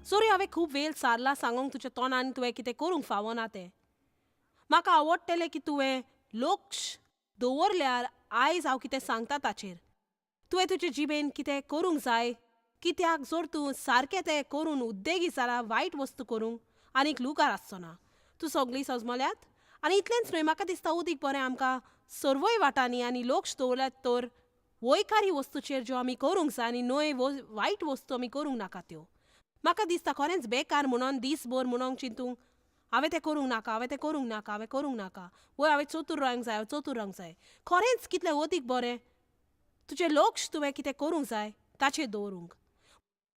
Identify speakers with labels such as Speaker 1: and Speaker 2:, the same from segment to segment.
Speaker 1: Sorry हांवें खूब वेळ सारला सांगूंक तुज्या तोंडान तुवें कितें करूंक फावना तें. म्हाका आवडटलें की तुवें लक्ष दवरल्यार आयज हांव कितें सांगता ताचेर. तुवें तुजे जिबेन कितें करूंक जाय, कित्याक जर तूं सारकें तें करून उद्देगी जाल्यार वायट वस्तू करूंक आनीक लुकार आसचो ना. तूं सगळीं सजमल्यात? आनी इतलेंच न्हय, म्हाका दिसता उदीक बरें आमकां सर्वय वाटांनी आनी लक्ष दवरल्यात तर वयकारी वस्तूचेर ज्यो आमी करूंक जाय आनी न्हय वायट वस्तू आमी करूंक नाका त्यो. म्हाका दिसता खरेंच बेकार म्हणून दीसभर म्हणून चिंतूंक हांवें तें करूंक नाका, हांवें तें करूंक नाका, हांवें करूंक नाका, वय हांवें चतूर रावंक जाय, चतूर रावंक जाय. खरेंच कितलें अदीक बरें तुजें लक्ष तुवें कितें करूंक जाय ताचेर दवरूंक.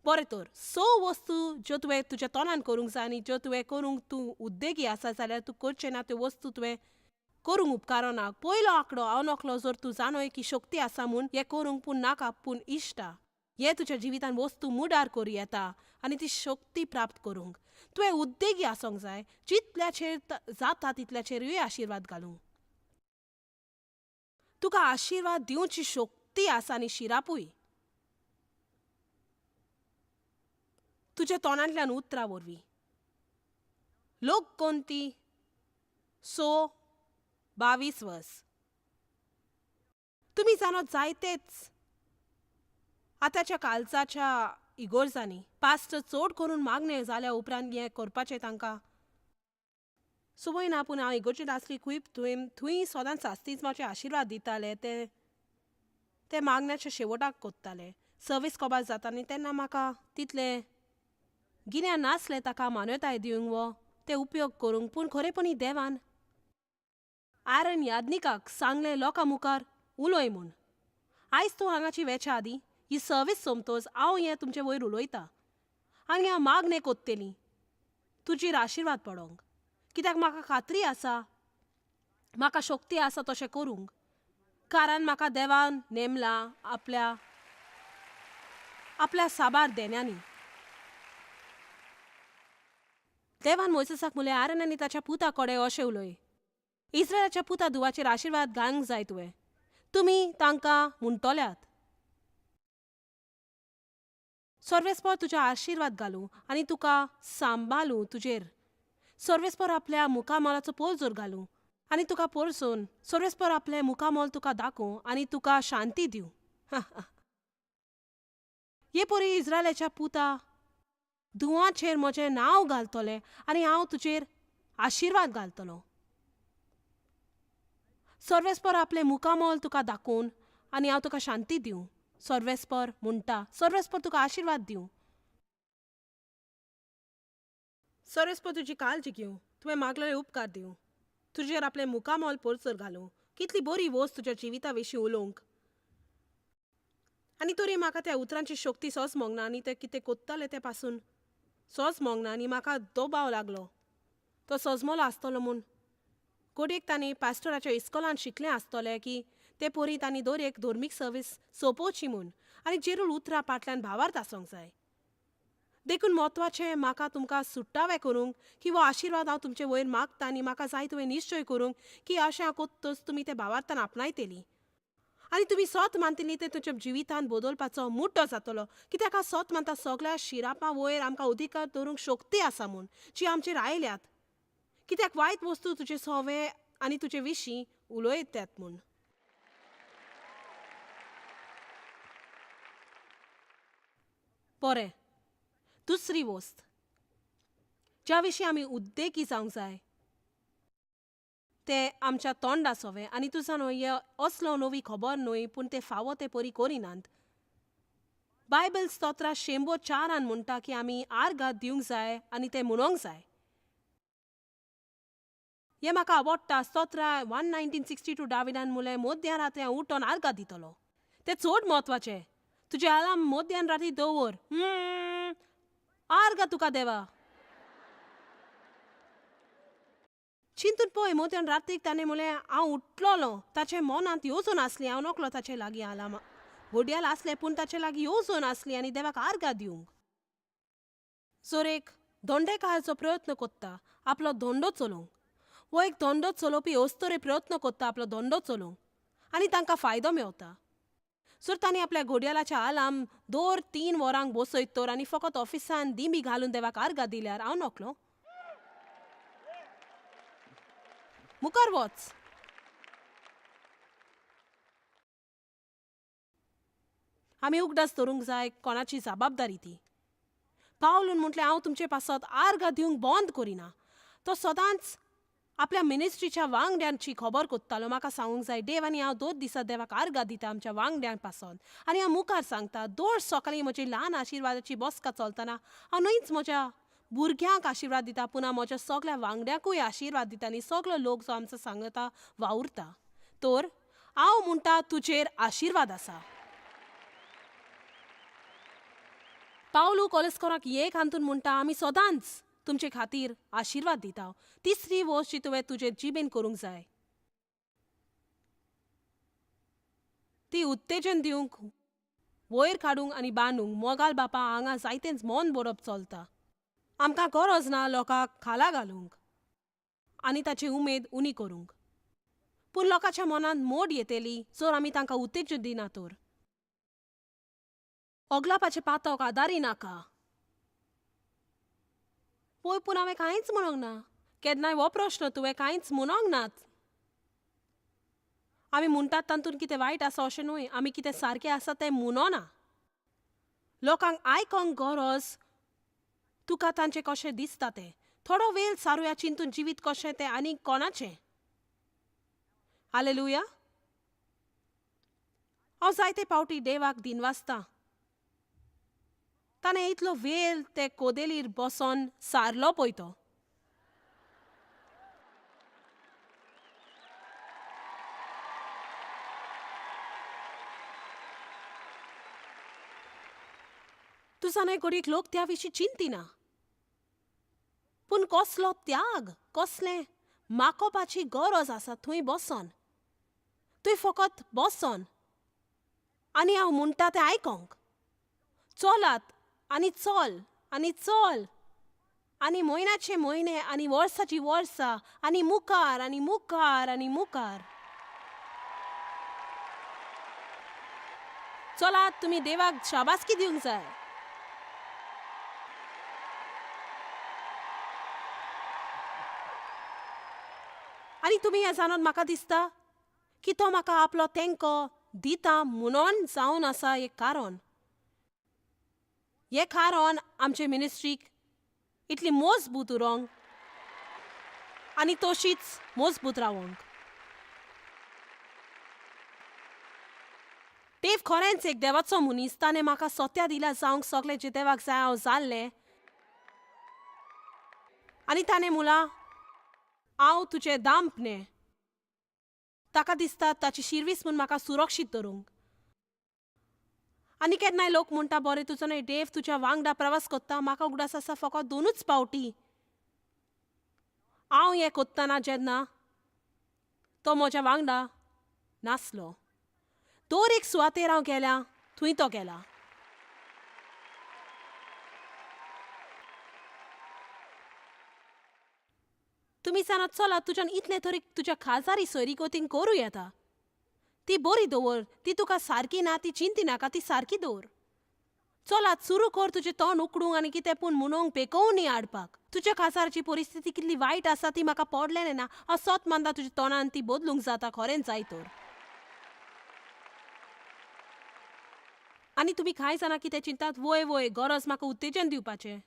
Speaker 1: बरें तर 6 वस्तू ज्यो तुवें तुज्या तोंडान करूंक जाय आनी ज्यो तुवें करूंक तूं उद्देगी आसा जाल्यार तूं करचें ना त्यो वस्तू तुवें करूंक उपकारो ना. पयलो आंकडो हांव नकलो जर तूं जाणय की शक्ती आसा म्हूण हें करूंक पूण नाका पूण इश्टा. हे तुज्या जिवितान वस्तू मुडार करूं येता आनी ती शक्ती प्राप्त करूंक. तुवें उद्देगी आसूंक जाय, जितल्याचेर जाता तितल्याचेरूय आशिर्वाद घालूंक. तुका आशिर्वाद दिवची शक्ती आसा आनी शिरापूय. तुज्या तोंडांतल्यान उतरां वरवीं. लोक कोंती 6:22 वर्स. तुमी जाणत जायतेच आतांच्या काळजाच्या इगोर्जांनी पास्टर चड करून मागणे जाल्या उपरांत हें करपाचें तांकां संवय ना, पूण हांव इगोर्जेंत आसली थंय सदांच सास्तिजमाचे आशिर्वाद दिताले ते मागण्याच्या शेवटाक कोत्ताले. सर्वीस कोबार जाताली तेन्ना म्हाका तितलें गिन्यान नासलें ताका मान्यताय दिवंक वो ते उपयोग करूंक. पूण खरेपणी देवान आरोन याज्ञिकाक सांगलें लोकां मुखार उलय म्हूण. आयज तूं हांगाची वेच्या आदीं ही सर्वीस सोंपतच हांव हें तुमचे वयर उलयतां आनी हांव मागणें कोत्तेली तुजेर आशिर्वाद पडोंक. कित्याक म्हाका खात्री आसा म्हाका शक्ती आसा तशें करूंक, कारण म्हाका देवान नेमला आपल्या साबार देण्यांनी. देवान मोसेसाक म्हणलें आरोन आनी ताच्या पुता कडेन अशें उलय, इस्रायलाच्या पुता धुवाचेर आशिर्वाद घालूंक जाय तुवें. तुमी तांकां म्हणटल्यात सर्वेस्पर तुजे आशिर्वाद घालूं आनी तुका सांबाळूं. तुजेर सर्वेस्पर आपल्या मुखामोलाचो पोरजोर घालूं आनी तुका पोरसून सर्वेस्पर आपलें मुखामोल तुका दाखोवं आनी तुका शांती दिवं. हे परी इस्रायलाच्या पुता धुवाचेर म्हजें नांव घालतलें आनी हांव तुजेर आशिर्वाद घालतलों. सर्वेस्पर आपलें मुखामोल तुका दाखोवन आनी हांव तुका शांती दिवं. सर्वेस्पर म्हणटा सर्वेस्पर तुका आशिर्वाद दिवं. सर्वेस्पर तुजी काळजी घेवं, तुवें मागलेले उपकार दिवं, तुजेर आपलें मुखामोल पोरसर घालूं. कितली बरी वस्त तुज्या जिविता विशीं उलोवंक. आनी तरी म्हाका त्या उतरांची शक्ती सोच मोगना आनी ते कितें कोत्ताले ते पासून सोच मोगना आनी म्हाका दबाव लागलो तो सजमलो आसतलो म्हूण. कोडयेक तांणी पास्टराच्या इस्कॉलांत शिकलें आसतलें की ते परी तांणी दर एक धर्मीक सर्वीस सोंपोवची म्हूण आनी जेरूल उतरां पाटल्यान भावार्थ आसूंक जाय. देखून म्हत्वाचें म्हाका तुमकां सुट्टावें करूंक की वो आशिर्वाद हांव तुमचे वयर मागता आनी म्हाका जाय तुवें निश्चय करूंक की अशें हांव कोत्तच तुमी ते भावार्थान आपणायतेली आनी तुमी सोत मानतली ते तुज्या जिवितान बदलपाचो मुड्डो जातलो. कित्याक हांव सोत मानता सगळ्या शिरापां वयर आमकां अधिकार दवरूंक शक्ती आसा म्हूण जी आमचेर आयल्यात. कित्याक वायट वस्तू तुजे सवे आनी तुजे विशीं उलयतात म्हूण. बरें, दुसरी वस्त ज्या विशीं आमी उद्देगी जावंक जाय ते आमच्या तोंडा सोवें. आनी तूं जाणो हे असलो नवी खबर न्हय, पूण ते फावो ते परी करिनात. बायबल स्तोत्रां 104 म्हणटा की आमी आर्गां दिवंक जाय आनी ते म्हणोंक जाय. हें म्हाका आवडटा. स्तोत्रां 119:62 डाविदान म्हणलें मध्यान रात्री हांव उठोन आर्गां दितलो. तें चड म्हत्वाचें. तुजें अलार्म मध्यान राती दवर. आर्गां तुका देवा. चिंतून पळय, मध्यान रातीक ताणें म्हणलें हांव उठलोलों, ताचे मनांत येवजून आसली हांव नकलो ताचे लागीं अलार्म घडयाळ आसलें पूण ताचे लागीं येवजून आसली आनी देवाक आर्गां दिवंक. जर एक धोंडेकार जो प्रयत्न कोत्ता आपलो धोंडो चलोवंक, वो एक धोंडो चलोवपी अस्तरे प्रयत्न कोत्ता आपलो धोंडो चलोवंक आनी तांकां फायदो मेवता. सो तांणी आपल्या घोड्यालाच्या आलाम 2-3 वरांक बसयत तर आनी फकत ऑफिसान दिमी घालून देवाक आर्गां दिल्यार हांव नकलो. मुखार वच. आमी उगडास धरूंक जाय कोणाची जबाबदारी ती. पावलून म्हटलें हांव तुमचे पासत आर्गां दिवंक बंद करिना. तो सदांच आपल्या मिनिस्ट्रीच्या वांगड्यांची खबर कोत्तालो. म्हाका सांगूंक जाय देव आनी हांव 2 दिसा देवाक आर्गां दिता आमच्या वांगड्यां पासत. आनी हांव मुखार सांगता दर सकाळीं म्हजी ल्हान आशिर्वादाची बसका चलतना हांव न्हयच म्हज्या भुरग्यांक आशिर्वाद दिता पूण हांव म्हज्या सगल्या वांगड्यांकूय आशिर्वाद दिता आनी सगलो लोक जो आमचो सांगता वावुरता. तर हांव म्हणटा तुजेर आशिर्वाद आसा. पावलू कोलेस्कोराक एक हांतून म्हणटा आमी सदांच तुमचे खातीर आशिर्वाद दिता. तिसरी वस्त जी तुवें तुजे जिबेन करूंक जाय ती उत्तेजन दिवंक वयर काडूंक आनी बांदूंक मोगाल बापा हांगा जायतेंच मन बरोवप चलता. आमकां गरज ना लोकांक खाला घालूंक आनी ताची उमेद उणी करूंक. पूण लोकांच्या मनांत मोड येतली जर आमी तांकां उत्तेजन दिना तर. ओगलापाचे पातक आदारी नाका. पळय पूण हांवें कांयच म्हणोंक ना. केन्नाय हो प्रश्न तुवें कांयच म्हणोंक नात. आमी म्हणटात तातूंत कितें वायट आसा अशें न्हय. आमी कितें सारकें आसा तें म्हणना. लोकांक आयकोंक गरज तुका तांचें कशें दिसता तें. थोडो वेळ सारुया चिंतून जिवीत कशें तें आनी कोणाचें. हालेलुया. हांव जायते पावटी देवाक दिनवासतां. ताणें इतलो वेळ ते कोदेलीर बसोन सारलो पळय तो. तुजा न्हय घडीक लोक त्या विशीं चिंतिना. पूण कसलो त्याग कसलें माकोवपाची गरज आसा थंय बसोन. थंय फकत बसोन आनी हांव म्हणटा तें आयकोंक. चलात आनी चल आनी चल आनी म्हयन्याचे म्हयने आनी वर्साची वर्सां आनी मुखार आनी मुखार आनी मुखार. चलात तुमी देवाक शाबासकी दिवंक जाय. आनी तुमी हें जाणून म्हाका दिसता की तो म्हाका आपलो तेंको दिता म्हणून जावन आसा एक कारण. हें कारण आमचे मिनिस्ट्रीक इतली मजबूत उरोंक आनी तशीच मजबूत रावंक. देव खरेंच एक देवाचो मनीस. ताणें म्हाका सत्या दिल्या जावंक सगलें जें देवाक जाय हांव जाल्लें. आनी ताणें म्हणलां हांव तुजें दांपणें. ताका दिसता ताची शिर्वीस म्हूण म्हाका सुरक्षीत दवरूंक. आनी केन्नाय लोक म्हणटा बरें तुजो न्हय देव तुज्या वांगडा प्रवास कोत्ता. म्हाका उगडास आसा फकत 2च पावटी. हांव हें कोत्तना जेन्ना तो म्हज्या वांगडा नासलो. दर एक सुवातेर हांव गेल्यां थंय तो गेला. तुमी जाणात चलात तुज्यान इतले तरी तुज्या खाजारी सोयरी कोतींग करूं येता. ती बरी दवर. ती तुका सारकी ना ती चिंती नाका ती सारकी दवर. चलात सुरू कर तुजें तोंड उकडूंक आनी कितें पूण म्हणूंक पेकोवनी हाडपाक. तुज्या काजाराची परिस्थिती कितली वायट आसा ती म्हाका पडलेलें ना. हांव सत मानता तुज्या तोंडान ती बदलूंक जाता खरेंच जाय तर. आनी तुमी कांय जाणां कितें चिंतात वय वय गरज म्हाका उत्तेजन दिवपाचें.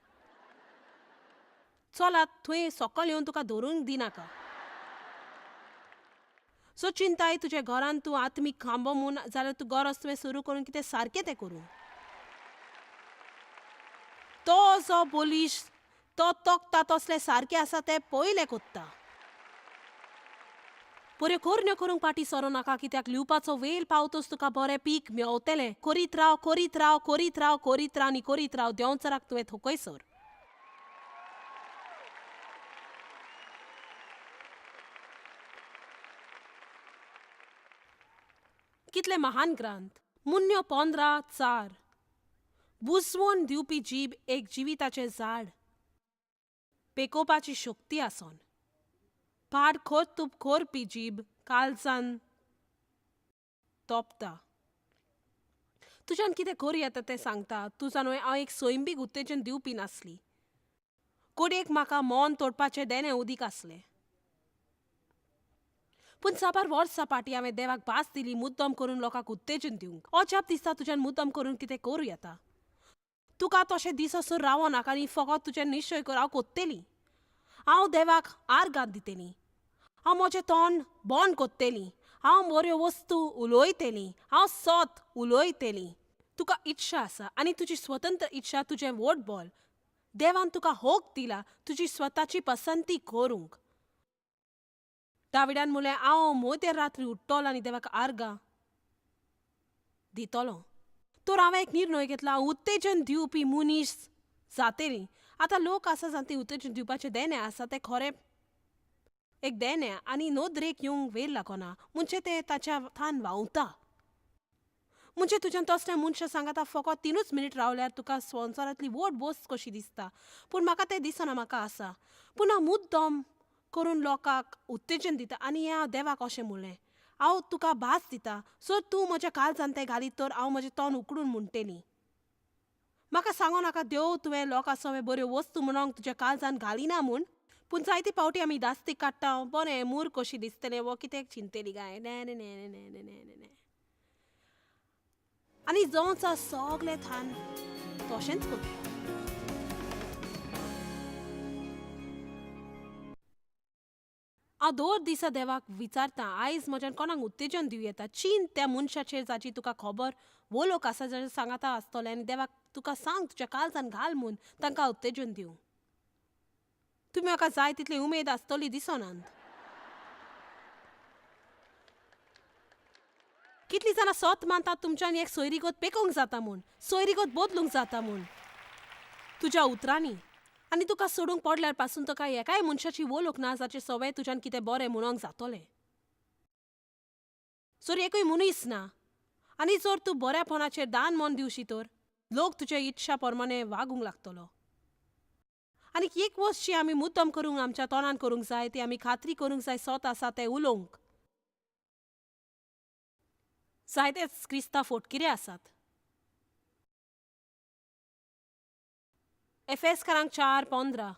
Speaker 1: चलात थंय सकयल येवन तुका धरूंक दिनाका. सो चिंताय तुज्या घरांत तूं आत्मीक खांबो म्हूण जाल्यार तूं गरज तुवें सुरू करून कितें सारकें तें करूं. तो जो बोलीश तो तोखता तसलें सारकें आसा तें पयलें कोत्ता. बऱ्यो करण्यो करूंक फाटीं सरो नाका कित्याक लिवपाचो वेळ पावतच तुका बरें पीक मेवतलें. करीत राव करीत राव करीत राव करीत राव आनी करीत राव देंवचाराक तुवें थकयसर. कितले महान ग्रंथ. मुन्यो 15:4 बुजवून दिवपी जीब एक जिविताचें झाड. पेकोवपाची शक्ती आसोन पाड खोरतूप करपी जीब काळजान तोपता. तुज्यान कितें करूं येता तें सांगता. तुज्यान न्हय हांव एक सैमीक उत्तेजन दिवपी नासली. कोडयेक म्हाका मोन तोडपाचें देणें उदीक आसलें. पूण साबार वर्सां फाटीं हांवें देवाक भास दिली मुद्दम करून लोकांक उत्तेजन दिवंक. अजाप दिसता तुज्यान मुद्दम करून कितें करूं येता. तुका तशें दीस असो रावो नाका आनी फकत तुजें निश्चय कर हांव कोत्तेली. हांव देवाक आर्गां दितेलीं. हांव म्हजें तोंड बंद कोत्तेलीं. हांव बऱ्यो वस्तू उलोयतेलीं. हांव सत उलोयतेलीं. तुका इच्छा आसा आनी तुजी स्वतंत्र इच्छा तुजें वोट बॉल. देवान तुका होक दिला तुजी स्वताची पसंती करूंक. दाविदान म्हणलें हांव मोदेर रात्री उठ्ठोलो आनी देवाक आर्गां दितोलो. तर हांवें एक निर्णय घेतला हांव उत्तेजन दिवपी मनीस जातेलीं. आतां लोक आसा जावन ती उत्तेजन दिवपाचें देणें आसा तें खरें एक देणें आनी नोदरेक येवंक वेळ लागना म्हणजे तें ताच्या थान व्हांवता. म्हणजे तुज्यान तसलें मनशां सांगाता फकत 3 मिनीट रावल्यार तुका संवसारांतली वोट बोस कशी दिसता. पूण म्हाका तें दिसना म्हाका आसा. पूण हांव मुद्दम करून लोकांक उत्तेजन दिता आनी हें हांव देवाक अशें म्हणलें. हांव तुका भास दितां जर तूं म्हज्या काळजान तें घालीत तर हांव म्हजें तोंड उकडून म्हणटलीं. म्हाका सांगो नाका देव तुवें लोकां सवे बऱ्यो वस्तू म्हणोंक तुज्या काळजान घालिना म्हूण. पूण जायते फावटी आमी दास्तीक काडटा बरें मूर कशी दिसतलें वो कित्याक चिंतेली काय ने ने ने ने ने ने ने आनी जोंचा सगलें थान तशेंच करता. हांव दर दिसा देवाक विचारतां आयज म्हज्यान कोणाक उत्तेजन दिवं येता. चीन त्या मनशाचेर जाची तुका खबर वो लोक आसा जाल्यार सांगाता आसतलें आनी देवाक तुका सांग तुज्या काळजान घाल म्हूण तांकां उत्तेजन दिवं. तुमी म्हाका जाय तितली उमेद आसतली दिसनात. कितलीं जाणां सत मानतात तुमच्यान एक सोयरीगत पेकोवंक जाता म्हूण सोयरीगत बदलूंक जाता म्हूण तुज्या उतरांनी आनी तुका सोडूंक पडल्यार पासून तुका एकाय मनशाची वळख ना जाचे सवय तुज्यान कितें बरें म्हणोंक जातलें. जर एकूय मनीस ना आनी जर तूं बऱ्यापणाचेर दान मन दिवशी तर लोक तुजे इच्छा प्रमाणे वागूंक लागतलो. आनी एक वस्त जी आमी मुद्दम करूंक आमच्या तोंडान करूंक जाय ती आमी खात्री करूंक जाय सत आसा तें उलोवंक. जायतेच क्रिस्तांव फोटकिरे आसात. एफेसकारांक 4:15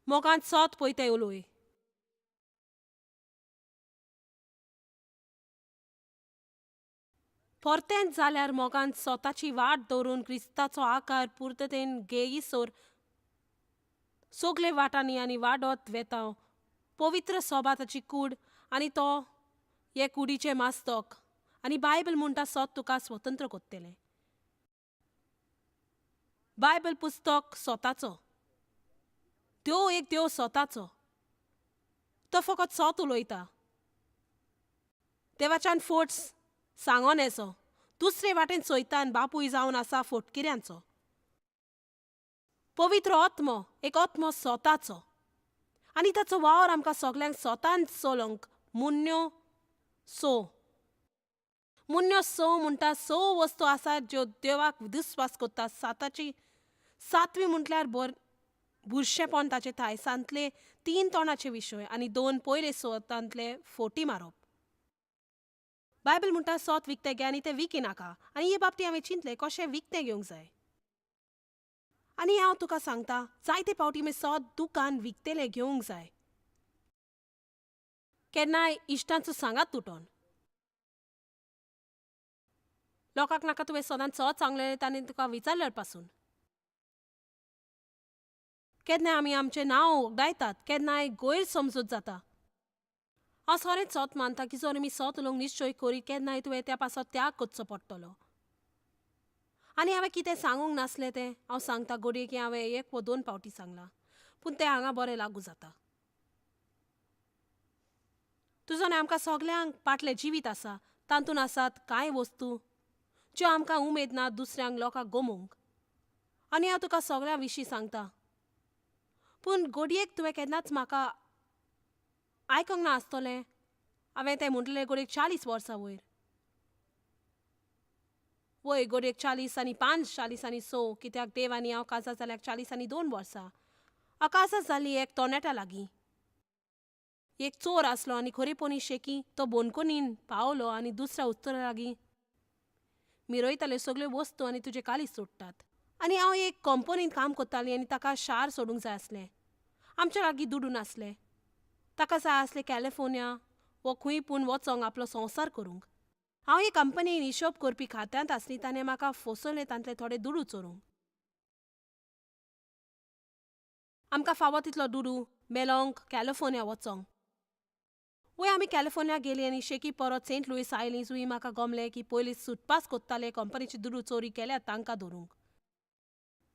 Speaker 1: मोगान सत पळय उलोय. परतेंच जाल्यार मोगान स्वताची वाट दवरून क्रिस्ताचो आकार पुर्ततेन घेयसर सगले वाटांनी आनी वाडत वेता पवित्र सोबाताची कूड आनी तो हे कुडीचें मास्तक आनी बायबल म्हणटा सत तुका स्वतंत्र कोत्तेलें. बायबल पुस्तक स्वताचो देव स्वताचो तो फकत सत उलयता. देवाच्यान फोट्स सांगोन येसो दुसरे वाटेन चोयता आनी बापूय जावन आसा फोटकिऱ्यांचो. पवित्र आत्मो एक आत्मो स्वताचो आनी ताचो वावर आमकां सगल्यांक स्वतान चलोवंक मुन्यो स म्हणटा 6 वस्तू आसात ज्यो देवाक विस्वास कोत्ता. सातवी म्हटल्यार बुरशेपण ताचे थायसांतले 3 तोंडाचे विशय आनी 2 पयले स्वतांतले फोटी मारप. बायबल म्हणटा सत विकतें घे आनी तें विकी नाका आनी हे बाबतींत हांवें चिंतलें कशें विकतें घेवंक जाय. आनी हांव तुका सांगता जायते फावटी आमी सत दुकान विकतेलें घेवंक जाय. केन्नाय इश्टांचो सांगात तुटोन लोकांक नाका तुवें सदांच सत सांगलें तांणी तुका विचारल्यार पासून. केन्नाय आमी आमचें नांव वगडायतात केन्नाय गैरसमजूत जाता. हांव खरेंच सत मानता की जर आमी सत उलोवंक निश्चय करीत केन्नाय तुवें त्या पासत त्याग करचो पडटलो. आनी हांवें कितें सांगूंक नासलें तें हांव सांगता घडये की हांवें 1 वा 2 फावटी सांगलां पूण तें हांगा बरें लागू जाता. तुजो आमकां सगल्यांक पाटलें जिवीत आसा तातूंत आसात कांय वस्तू ज्यो आमकां उमेद ना दुसऱ्यांक लोकांक गमोवंक आनी हांव तुका सगळ्या विशीं सांगता. पूण घडयेक तुवें केन्नाच म्हाका आयकूंक ना आसतलें. हांवें तें म्हणटलें घडयेक 40 वर्सां वयर वय घडयेक 40 आनी 5 40 आनी 6 कित्याक देव आनी हांव काजार जाल्यार 40 आनी 2 वर्सां. हांव काजार जाल्ली एक तोनेटा लागीं. एक चोर आसलो आनी खरेपणी शेकी तो बोनकोनीन पावलो आनी दुसऱ्या उतोरा लागीं मी रोयताले सगल्यो वस्तू आनी तुजे कालीच सोडटात. आनी हांव एक कंपनींत काम करतालीं आनी ताका शार सोडूंक जाय आसलें. आमच्या लागीं दुडू नासलें. ताका जाय आसलें कॅलिफोर्निया वो खंय पूण वचोंक आपलो संवसार करूंक. हांव हे कंपनीन हिशोब करपी खात्यांत आसली ताणें म्हाका फसयलें तांतले थोडे दुडू चोरूंक. आमकां फावो तितलो दुडू मेलोंक कॅलिफोर्निया वचोंक. वय आमी कॅलिफोर्निया गेलीं आनी शेकी परत सेंट लुईस आयलीं जुंय म्हाका गमलें की पयलीं सुटपास कोत्ताले कंपनीची दुडू चोरी केल्यात तांकां धरूंक.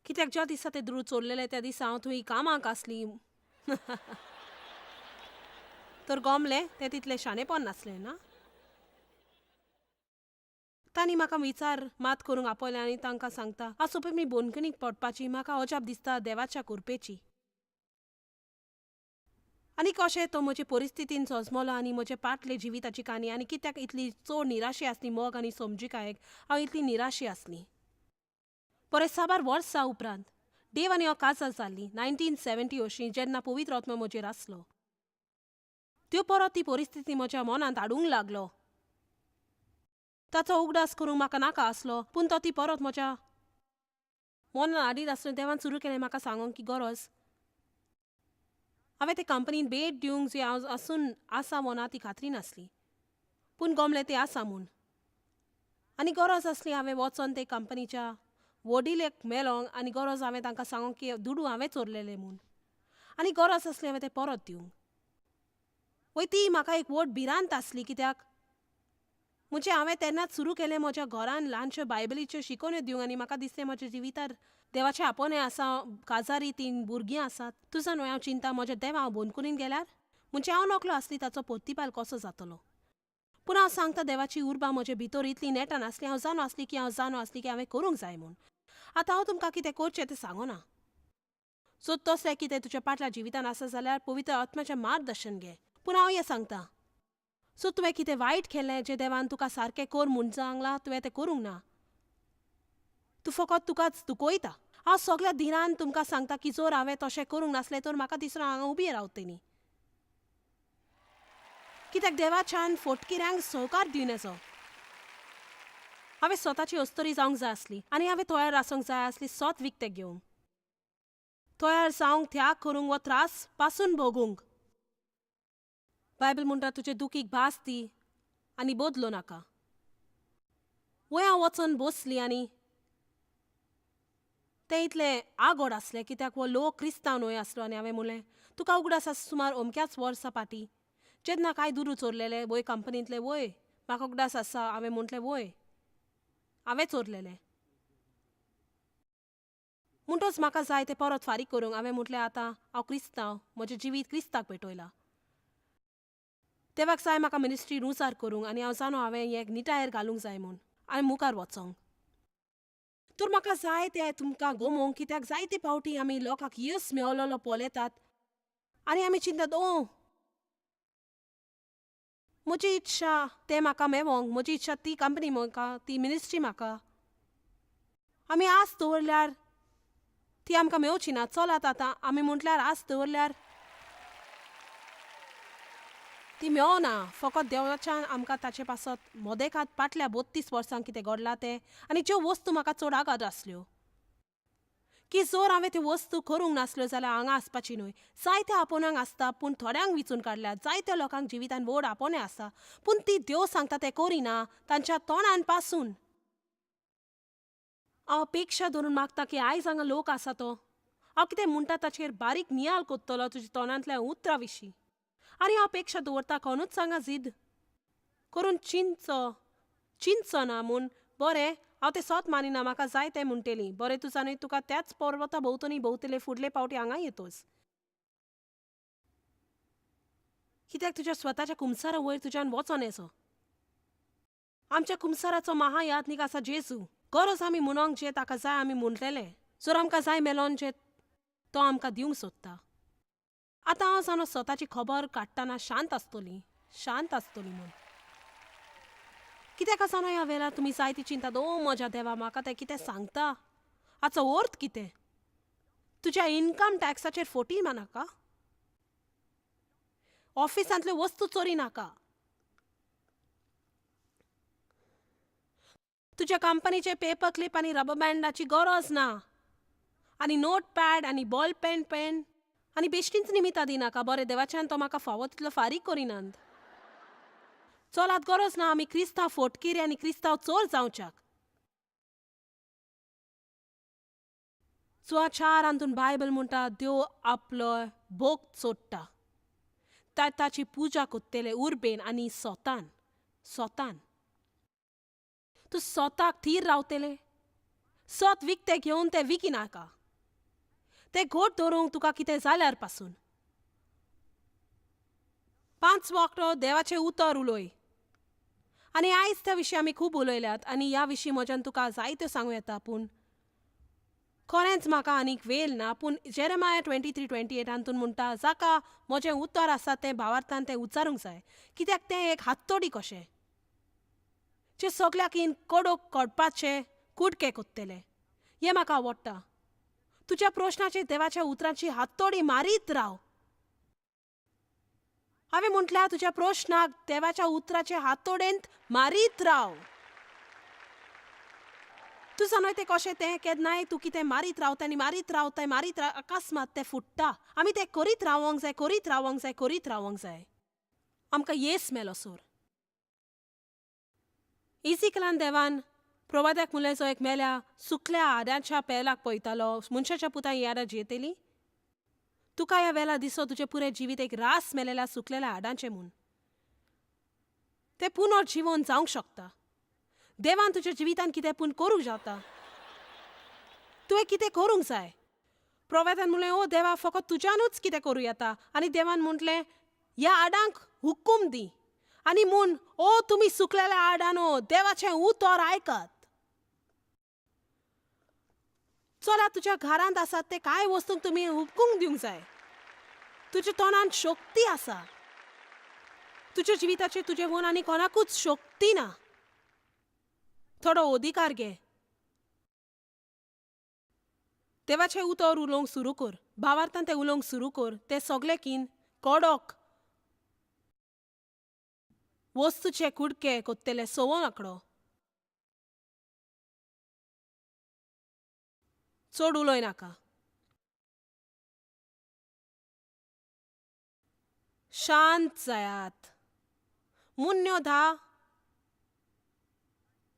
Speaker 1: कित्याक ज्या दिसा ते दुडू चोरलेले त्या दिसा हांव थंय कामाक आसली. तर गमलें तें तितलें शाणेपण नासलें ना. तांणी म्हाका विचार मात करूंक आपयलें आनी तांकां सांगता हांव सोंपें मी बोनकणीक पडपाची म्हाका अजाप दिसता देवाच्या कृपेची. आनी कशें तो म्हजे परिस्थितीन झोजमलो आनी म्हजे पाटले जिविताची काणी आनी कित्याक इतली चड निराशी आसली मोग आनी समजिकायेक हांव इतली निराशी आसली. बरें साबार वर्सां उपरांत देव आनी हांव काजार जाल्लीं 1970 अशीं जेन्ना पवित्र आत्मो म्हजेर आसलो. त्यो परत ती परिस्थिती म्हज्या मनांत हाडूंक लागलो. ताचो उगडास करूंक म्हाका नाका आसलो पूण तो ती परत म्हज्या मनांत हाडीत आसलो. देवान सुरू केलें म्हाका सांगूंक की गरज हांवें ते कंपनीन भेट दिवंक जे हांव आसून आसा वो ना ती खात्री नासली पूण गमलें तें आसा म्हूण. आनी गरज आसली हांवें वचोन ते कंपनीच्या वडिलेक मेलोंक आनी गरज हांवें तांकां सांगूंक की दुडू हांवें चोरलेले म्हूण. आनी गरज आसली हांवें ते परत दिवंक. वय ती म्हाका एक व्हड भिरांत आसली कित्याक म्हणजे हांवें तेन्नाच सुरू केलें म्हज्या घरान ल्हानश्यो बायबलीच्यो शिकोवण्यो दिवंक आनी म्हाका दिसलें म्हज्या जिवितार देवाचें आपणें आसा काजारी 3 भुरगीं आसात. तुजो न्हय हांव चिंता म्हज्या देवा हांव बोनकुनीन गेल्यार म्हणजे हांव नकलो आसली ताचो पोत्तीपाल कसो जातलो. पूण हांव सांगता देवाची उर्बा म्हजे भितर इतली नेटान आसली हांव जाणो आसली की हांवें करूंक जाय म्हूण. आतां हांव तुमकां कितें करचें तें सांगना. सो तसलें कितें तुज्या पाटल्या जिवितान आसा जाल्यार पवित्र आत्म्याचें मार्गदर्शन घे. पूण हांव हें सांगता सो तुवें कितें वायट केलें जें देवान तुका सारकें कर म्हूण सांगलां तुवें तें करूंक ना. तूं फकत तुकाच दुखयता. हांव सगळ्या दिनान तुमकां सांगता की जर हांवें तशें करूंक नासलें तर म्हाका दिसना हांगा उबी रावतलीं. कित्याक देवाच्यान फटकिऱ्यांक सहकार दिवन येजो. हांवें स्वताची अस्तरी जावंक जाय आसली आनी हांवें तयार आसूंक जाय आसली स्वत विकतें घेवंक. तयार जावंक त्याग करूंक वो त्रास पासून भोगूंक. बायबल म्हणटा तुजे दुखीक भास दी आनी बदलो नाका. वय हांव वचोन बसली आनी तें इतलें आगोड आसलें कित्याक वो लोक क्रिस्तांव न्हय आसलो आनी हांवें म्हणलें तुका उगडास आसा सुमार अमक्याच वर्सां फाटीं जेन्ना कांय दुडू चोरलेले वय कंपनींतले वय म्हाका उगडास आसा. हांवें म्हटलें वय हांवें चोरलेलें म्हणटच म्हाका जाय तें परत फारीक करूंक. हांवें म्हटलें आतां हांव क्रिस्तांव म्हजें जिवीत क्रिस्ताक पेटयलां. देवाक जाय म्हाका मिनिस्ट्री रुजार करूंक आनी हांव जाणो हांवें हें निटायेर घालूंक जाय म्हूण आनी मुखार वचोंक. तर म्हाका जाय तें तुमकां गमोवंक कित्याक जायते फावटी आमी लोकांक यस मेवलोलो पळयतात आनी आमी चिंतात म्हजी इच्छा तें म्हाका मेवोंक म्हजी इच्छा ती कंपनी म्हाका ती मिनिस्ट्री म्हाका आमी आस दवरल्यार ती आमकां मेवची ना. चलात आतां आमी म्हटल्यार आस दवरल्यार ती मेवना. फकत देवाच्यान आमकां ताचे पासत मोदेकात फाटल्या 32 वर्सांक कितें घडलां तें आनी ज्यो वस्तू म्हाका चड आगाद आसल्यो की जर हांवें त्यो वस्तू करूंक नासल्यो जाल्यार हांगा आसपाची न्हय. जायत्या आपोवण्यांक आसता पूण थोड्यांक विचून काडल्यात. जायत्या लोकांक जिवितान व्हड आपोवणें आसा पूण ती देव सांगता तें करिना तांच्या तोंडान पासून. हांव अपेक्षा धरून मागता की आयज हांगा लोक आसा तो हांव कितें म्हणटा ताचेर बारीक नियाळ कोत्तलो तुज्या तोंडांतल्या उतरां विशीं आनी हांव अपेक्षा दवरता कोणूच हांगा जिद करून चिंतचो ना म्हूण. बरें हांव तें सोत मानिना म्हाका जाय तें म्हणटलीं. बरें तूं जाणय तुका त्याच पर्वता भोंवतणी भोंवतले फुडले फावटी हांगा येतोस कित्याक तुज्या स्वताच्या कुमसारा वयर तुज्यान वचोन येजो. आमच्या कुमसाराचो महायात्नीक आसा जेजू. गरज आमी म्हणोंक जें ताका जाय आमी म्हणटलें. जर आमकां जाय मेलोन जें तो आमकां दिवंक सोदता. आतां हांव जाणो स्वताची खबर काडटना शांत आसतलीं म्हूण. कित्याक जाणो ह्या वेळार तुमी जायती चिंतात म्हज्या देवा म्हाका तें कितें सांगता हाचो अर्थ कितें. तुज्या इन्कम टॅक्साचेर फटी नाका. ऑफिसांतल्यो वस्तू चोरी नाका. तुझ्या कंपनीचे पेपर क्लिप आणि रबर बँडाची गरज ना. आणि नोट पॅड आणि बॉल पेन आणि बेश्टींच निमित्ता दिनाका बरें देवाच्यान तो म्हाका फावो तितलो फारीक करिनात. चलात गरज ना आमी क्रिस्तांव फोटकिरे आनी क्रिस्तांव चोर जावच्याक. चारांतून बायबल म्हणटा देव आपलो भोग सोडटा. ताची पुजा कोत्तेले उर्बेन आनी सोतान. तूं सोताक थीर रावतेले. सोत विकते घेवन ते विकिनाका. ते घोट धरूंक तुका कितें जाल्यार पासून. 5 वक्तो देवाचें उतर उलोय. आनी आयज त्या विशीं आमी खूब उलयल्यात आनी ह्या विशीं म्हज्यान तुका जायत्यो सांगूं येता, पूण खरेंच म्हाका आनीक वेळ ना. पूण जेरेमाया 23:28 म्हणटा जाका म्हजें उतर आसा तें भावार्थान तें उच्चारूंक जाय, कित्याक तें एक हातोडी कशें जे सगल्याकीन कडोक कडपाचे कुडके कोत्तेले. हें म्हाका आवडटा. तुज्या प्रश्नाची देवाच्या उतरांची हातोडी मारीत राव. हांवें म्हटल्यार तुज्या प्रश्नाक देवाच्या उतराचे हातोडेंत मारीत राव. तूं सांगय तें कशें तें केन्नाय तूं कितें मारीत रावता आनी मारीत रावता अकस्मात तें फुट्टा. आमी तें करीत रावंक जाय. आमकां येस मेलो सोर. इजिकलान देवान प्रवाद्याक म्हणलें जो एक मेल्या सुकल्या आड्याच्या पेलाक पळयतालो, मनशाच्या पुतां ही आडां जियेतली. तुका ह्या वेळा दिसो तुजें पुरें जिवीत एक रास मेलेल्या सुकलेल्या आडांचें म्हूण. तें पुनर्जीवन जावंक शकता. देवान तुज्या जिवितान कितें पूण करूंक जाता. तुवें कितें करूंक जाय. प्रवाद्यान म्हणलें ओ देवा फकत तुज्यानूच कितें करूं येता. आनी देवान म्हटलें ह्या आडांक हुकूम दी आनी म्हूण ओ तुमी सुकलेल्या आडांनो देवाचें उतर आयकात. चला तुज्या घरांत आसात ते कांय वस्तूंक तुमी हुकूम दिवंक जाय. तुज्या तोंडांत शक्ती आसा. तुज्या जिविताचेर तुजे म्हूण आनी कोणाकूच शक्ती ना. थोडो अधिकार घे. देवाचें उतर उलोवंक सुरू कर. भावार्थान तें उलोवंक सुरू कर. ते सगलेकीन कडक वस्तूचे कुडके कोत्तेले सवो नाकडो. चड उलोय नाका. शांत जायात. मुन्यो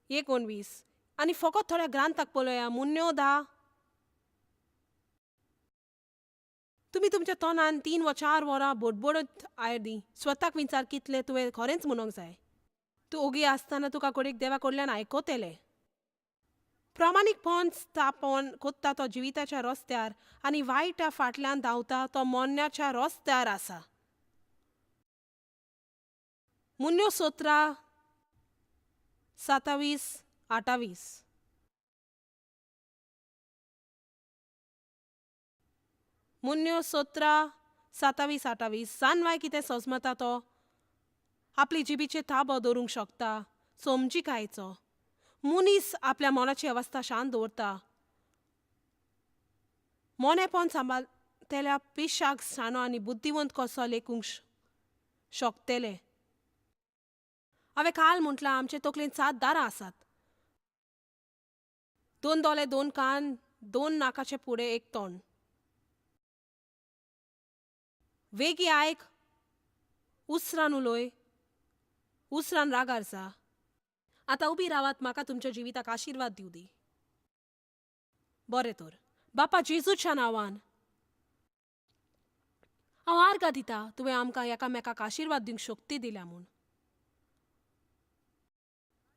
Speaker 1: 10:19 आनी फकत थोड्या ग्रांथाक पळोवया. मुन्यो 10. तुमी तुमच्या तोंडान 3 वा 4 वरां बडबडत आयर दी. स्वताक विचार कितले तुवें खरेंच म्हणूंक जाय. तूं ओगी आसतना तुका कोडीक देवा कडल्यान आयकोतेले. प्रामाणीकपण स्थापन कोत्ता तो जिविताच्या रस्त्यार आनी वायटा फाटल्यान धांवता तो मोन्याच्या रस्त्यार आसा. मुन्यो 17:27-28. मुन्यो 17:27-28. जानवाय कितें सजमता तो आपली जिबीचेर ताबो दवरूंक शकता. समजीक आयचो. मुनीस आपल्या मोनाची अवस्था शांत दवरता. मोनेपण सांबाळतेल्या पिशाक शाणो आनी बुद्धिवंत कसो लेखूंक शकतेले. हांवें काल म्हटलां आमचे तकलेंत 7 दारां आसात. 2 दोळे, 2 कान, 2 नाकाचे फुडें, 1 तोंड. वेगी आयक, उसरान उलोय, उसरान रागार जा. आतां उबी रावात. म्हाका तुमच्या जिविताक आशिर्वाद दिवं दी. बरें तर. बापा जेजूच्या नांवान हांव आर्गां दिता तुवें आमकां एकामेकाक आशिर्वाद दिवंक शक्ती दिल्या म्हूण.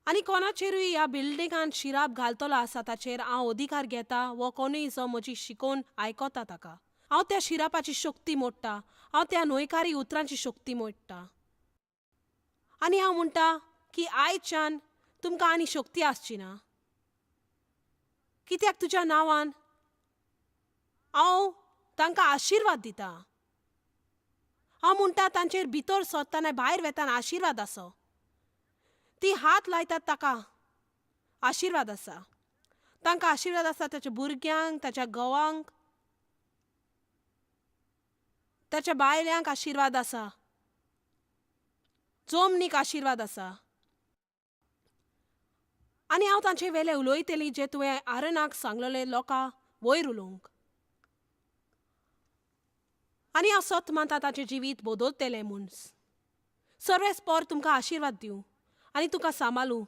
Speaker 1: आनी कोणाचेरूय ह्या बिल्डिंगांत शिराप घालतलो आसा ताचेर हांव अधिकार घेता वो कोणूय जो म्हजी शिकोवन आयकोता ताका. हांव त्या शिरापाची शक्ती मोडटा. हांव त्या न्हयकारी उतरांची शक्ती मोडटा. आनी हांव म्हणटा की आयच्यान तुमकां आनी शक्ती आसची ना. कित्याक तुज्या नांवान हांव तांकां आशिर्वाद दिता. हांव म्हणटा तांचेर भितर सरतना भायर वेताना आशिर्वाद आसो. ती हात लायतात ताका आशिर्वाद आसा. तांकां आशिर्वाद आसा ताच्या भुरग्यांक, ताच्या घोवांक, ताच्या बायल्यांक आशिर्वाद आसा. जमनीक आशिर्वाद आसा. आनी हांव तांचे वेले उलोयतली जे तुवें आरनाक सांगलेले लोकां वयर उलोवंक. आनी हांव सत मानता ताचें जिवीत बदलतलें म्हूण. सर्वेस्पोर तुमकां आशिर्वाद दिवं आनी तुका सांबाळूं.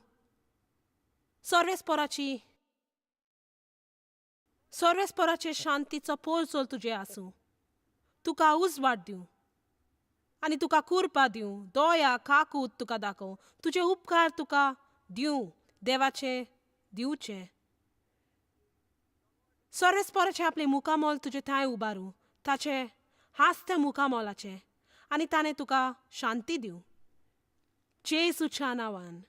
Speaker 1: सर्वेस्पोराचे शांतीचो पोलचोल तुजे आसूं. तुका उजवाड दिवं आनी तुका कुरपा दिवं. दोया काकूत तुका दाखोव. तुजे उपकार तुका दिवं देवाचे दिवचे. सर्वेस्पोराचे आपले मुखामोल तुजे थंय उबारूं. ताचे हास्त मुखामोलाचे आनी ताणें तुका शांती दिवं. जेजूच्या नांवान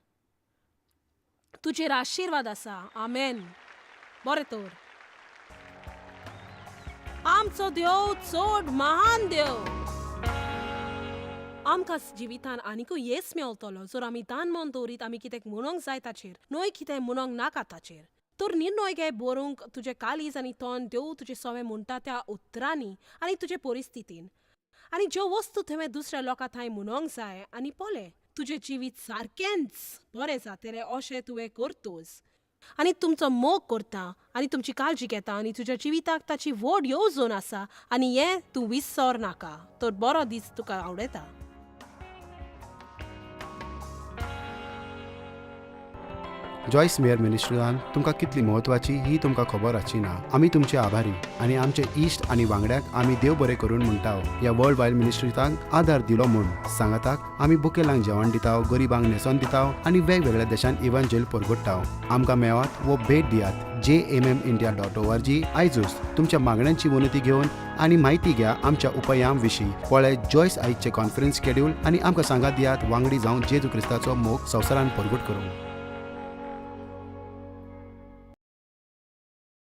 Speaker 1: तुजेर आशिर्वाद आसा. आमेन. बरें तर. आमचो देव चड महान देव. आमकां जिवितान आनीकूय येस मेळटलो जर आमी दान मन दवरीत आमी कितें म्हणूंक जाय ताचेर न्हय कितें म्हणूंक नाका ताचेर. तर निर्णय घे बरोवंक तुजे काळीज आनी तोंड देव तुजे सवे म्हणटा त्या उतरांनी आनी तुजे परिस्थितीन. आनी ज्यो वस्तू तुवें दुसऱ्या लोकां थंय म्हणूंक जाय आनी पळय तुजें जिवीत सारकेंच बरें जातलें अशें तुवें करतोस. आनी तुमचो मोग करता आनी तुमची काळजी घेता आनी तुज्या जिविताक ताची व्हड येवजण आसा आनी हें तूं विसर नाका. तर बरो दीस तुका आवडटा.
Speaker 2: जॉयस मेयर मिनिस्ट्रींत तुमकां कितली म्हत्वाची ही तुमकां खबर आसची ना. आमी तुमचे आभारी आनी आमचे इश्ट आनी वांगड्याक आमी देव बरें करून म्हणटाव. ह्या वर्ल्ड वायड मिनिस्ट्रींताक आदार दिलो म्हूण सांगाताक आमी बुकेलांक जेवण दिताव, गरिबांक न्हेसोन दिताव आनी वेगवेगळ्या देशांत इव्हँजल परगटाव. आमकां मेळात वो भेट दियात jmmindia.org. आयजूच तुमच्या मागण्यांची विनंती घेवन आनी म्हायती घ्या आमच्या उपायां विशीं. पळय जॉयस आयजचे कॉन्फरन्स शेड्यूल आनी आमकां सांगात दियात वांगडी जावन जेजू क्रिस्ताचो मोग संवसारान परगट करूंक.